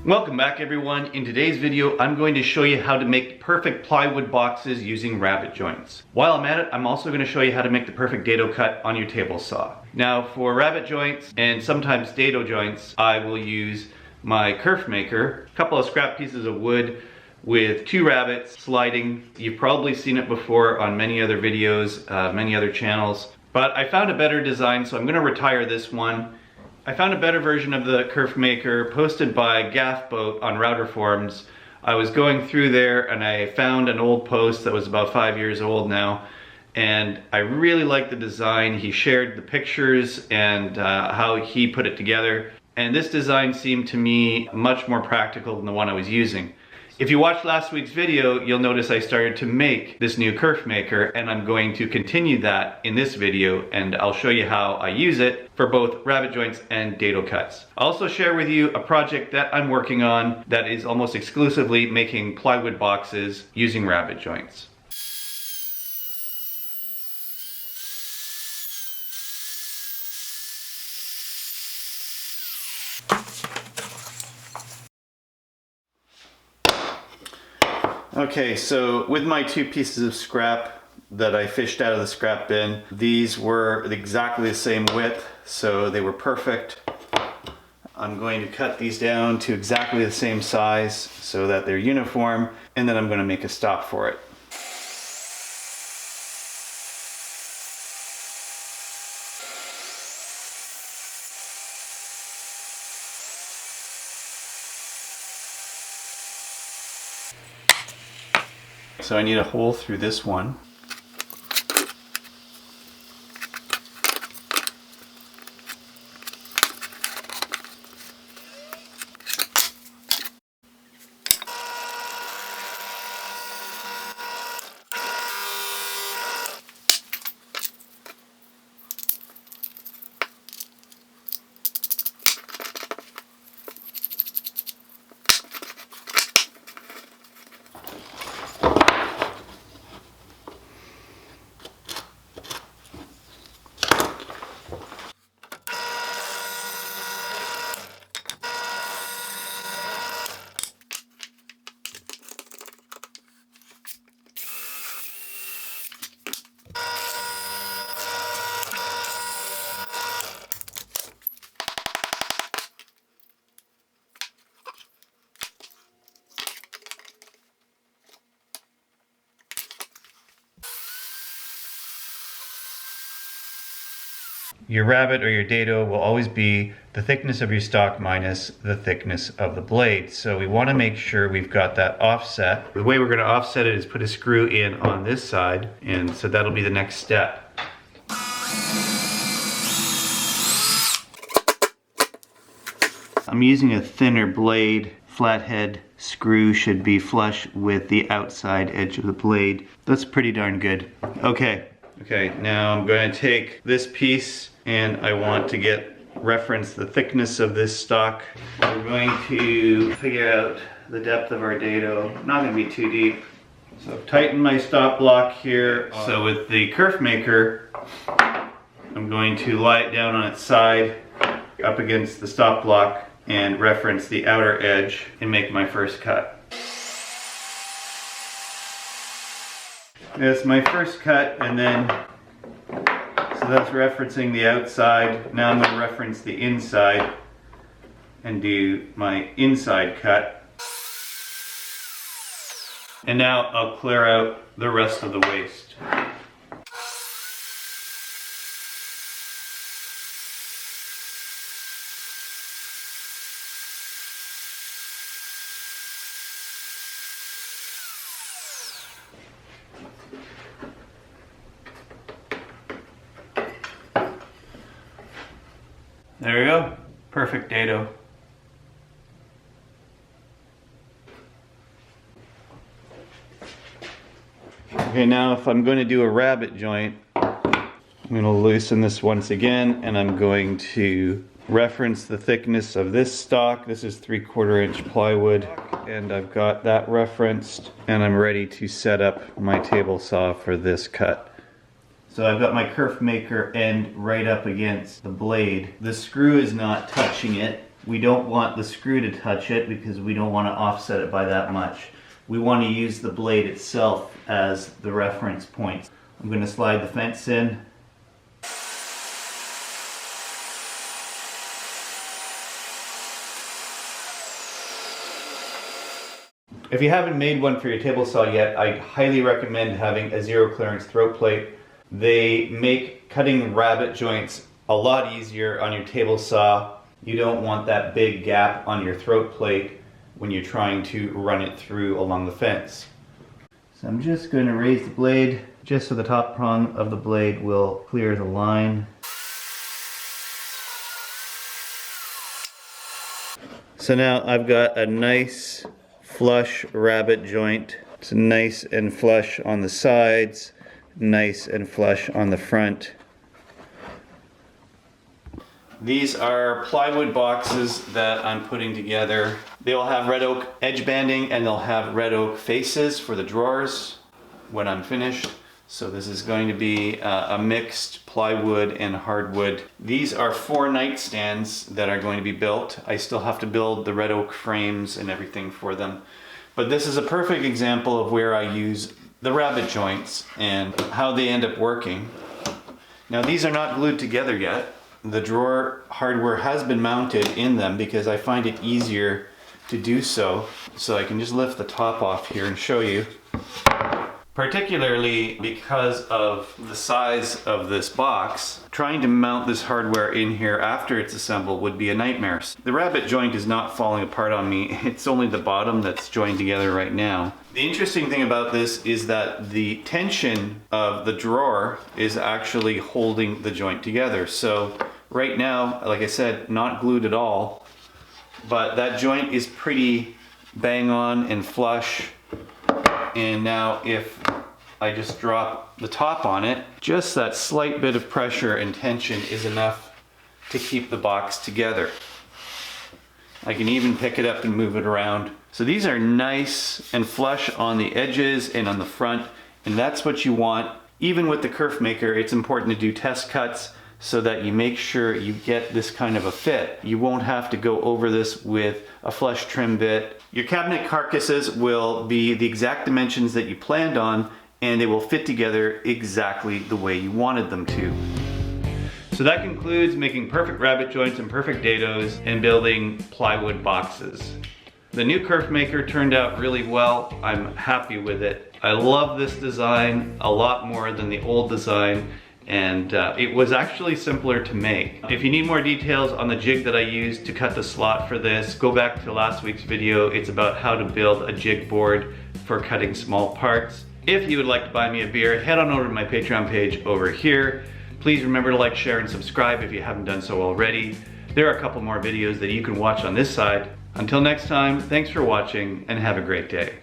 Welcome back everyone. In today's video, I'm going to show you how to make perfect plywood boxes using rabbet joints. While I'm at it, I'm also going to show you how to make the perfect dado cut on your table saw. Now for rabbet joints and sometimes dado joints, I will use my Kerfmaker, a couple of scrap pieces of wood with two rabbets sliding. You've probably seen it before on many other videos, many other channels, but I found a better design, so I'm going to retire this one. I found a better version of the Kerfmaker posted by Gaff Boat on Router Forums. I was going through there and I found an old post that was about 5 years old now, and I really liked the design. He shared the pictures and how he put it together, and this design seemed to me much more practical than the one I was using. If you watched last week's video, you'll notice I started to make this new Kerfmaker, and I'm going to continue that in this video, and I'll show you how I use it for both rabbet joints and dado cuts. I'll also share with you a project that I'm working on that is almost exclusively making plywood boxes using rabbet joints. Okay, so with my two pieces of scrap that I fished out of the scrap bin, these were exactly the same width, so they were perfect. I'm going to cut these down to exactly the same size so that they're uniform, and then I'm going to make a stop for it. So I need a hole through this one. Your rabbet or your dado will always be the thickness of your stock minus the thickness of the blade. So we want to make sure we've got that offset. The way we're going to offset it is put a screw in on this side, and so that'll be the next step. I'm using a thinner blade. Flathead screw should be flush with the outside edge of the blade. That's pretty darn good. Okay, now I'm going to take this piece and I want to reference the thickness of this stock. We're going to figure out the depth of our dado. Not going to be too deep. So I've tightened my stop block here. So with the Kerfmaker, I'm going to lie it down on its side up against the stop block and reference the outer edge and make my first cut. That's my first cut, and then so that's referencing the outside. Now I'm going to reference the inside and do my inside cut. And now I'll clear out the rest of the waste. There we go. Perfect dado. Okay, now if I'm going to do a rabbet joint, I'm going to loosen this once again, and I'm going to reference the thickness of this stock. This is 3/4 inch plywood, and I've got that referenced, and I'm ready to set up my table saw for this cut. So I've got my Kerfmaker end right up against the blade. The screw is not touching it. we don't want the screw to touch it because we don't want to offset it by that much. We want to use the blade itself as the reference point. I'm going to slide the fence in. If you haven't made one for your table saw yet, I highly recommend having a zero clearance throat plate. They make cutting rabbet joints a lot easier on your table saw. You don't want that big gap on your throat plate when you're trying to run it through along the fence. So I'm just going to raise the blade just so the top prong of the blade will clear the line. So now I've got a nice flush rabbet joint. It's nice and flush on the sides, nice and flush on the front. These are plywood boxes that I'm putting together. They'll have red oak edge banding and they'll have red oak faces for the drawers when I'm finished. So this is going to be a mixed plywood and hardwood. These are 4 nightstands that are going to be built. I still have to build the red oak frames and everything for them. But this is a perfect example of where I use the rabbet joints and how they end up working. Now these are not glued together yet. The drawer hardware has been mounted in them because I find it easier to do so. So I can just lift the top off here and show you. Particularly because of the size of this box, trying to mount this hardware in here after it's assembled would be a nightmare. The rabbet joint is not falling apart on me, it's only the bottom that's joined together right now. The interesting thing about this is that the tension of the drawer is actually holding the joint together. So right now, like I said, not glued at all, but that joint is pretty bang on and flush. And now if I just drop the top on it, just that slight bit of pressure and tension is enough to keep the box together. I can even pick it up and move it around. So these are nice and flush on the edges and on the front, and that's what you want. Even with the Kerfmaker, it's important to do test cuts so that you make sure you get this kind of a fit. You won't have to go over this with a flush trim bit. Your cabinet carcasses will be the exact dimensions that you planned on, and they will fit together exactly the way you wanted them to. So that concludes making perfect rabbet joints and perfect dados and building plywood boxes. The new Kerfmaker turned out really well. I'm happy with it. I love this design a lot more than the old design, and it was actually simpler to make. If you need more details on the jig that I used to cut the slot for this, go back to last week's video. It's about how to build a jig board for cutting small parts. If you would like to buy me a beer, head on over to my Patreon page over here. Please remember to like, share, and subscribe if you haven't done so already. There are a couple more videos that you can watch on this side. Until next time, thanks for watching and have a great day.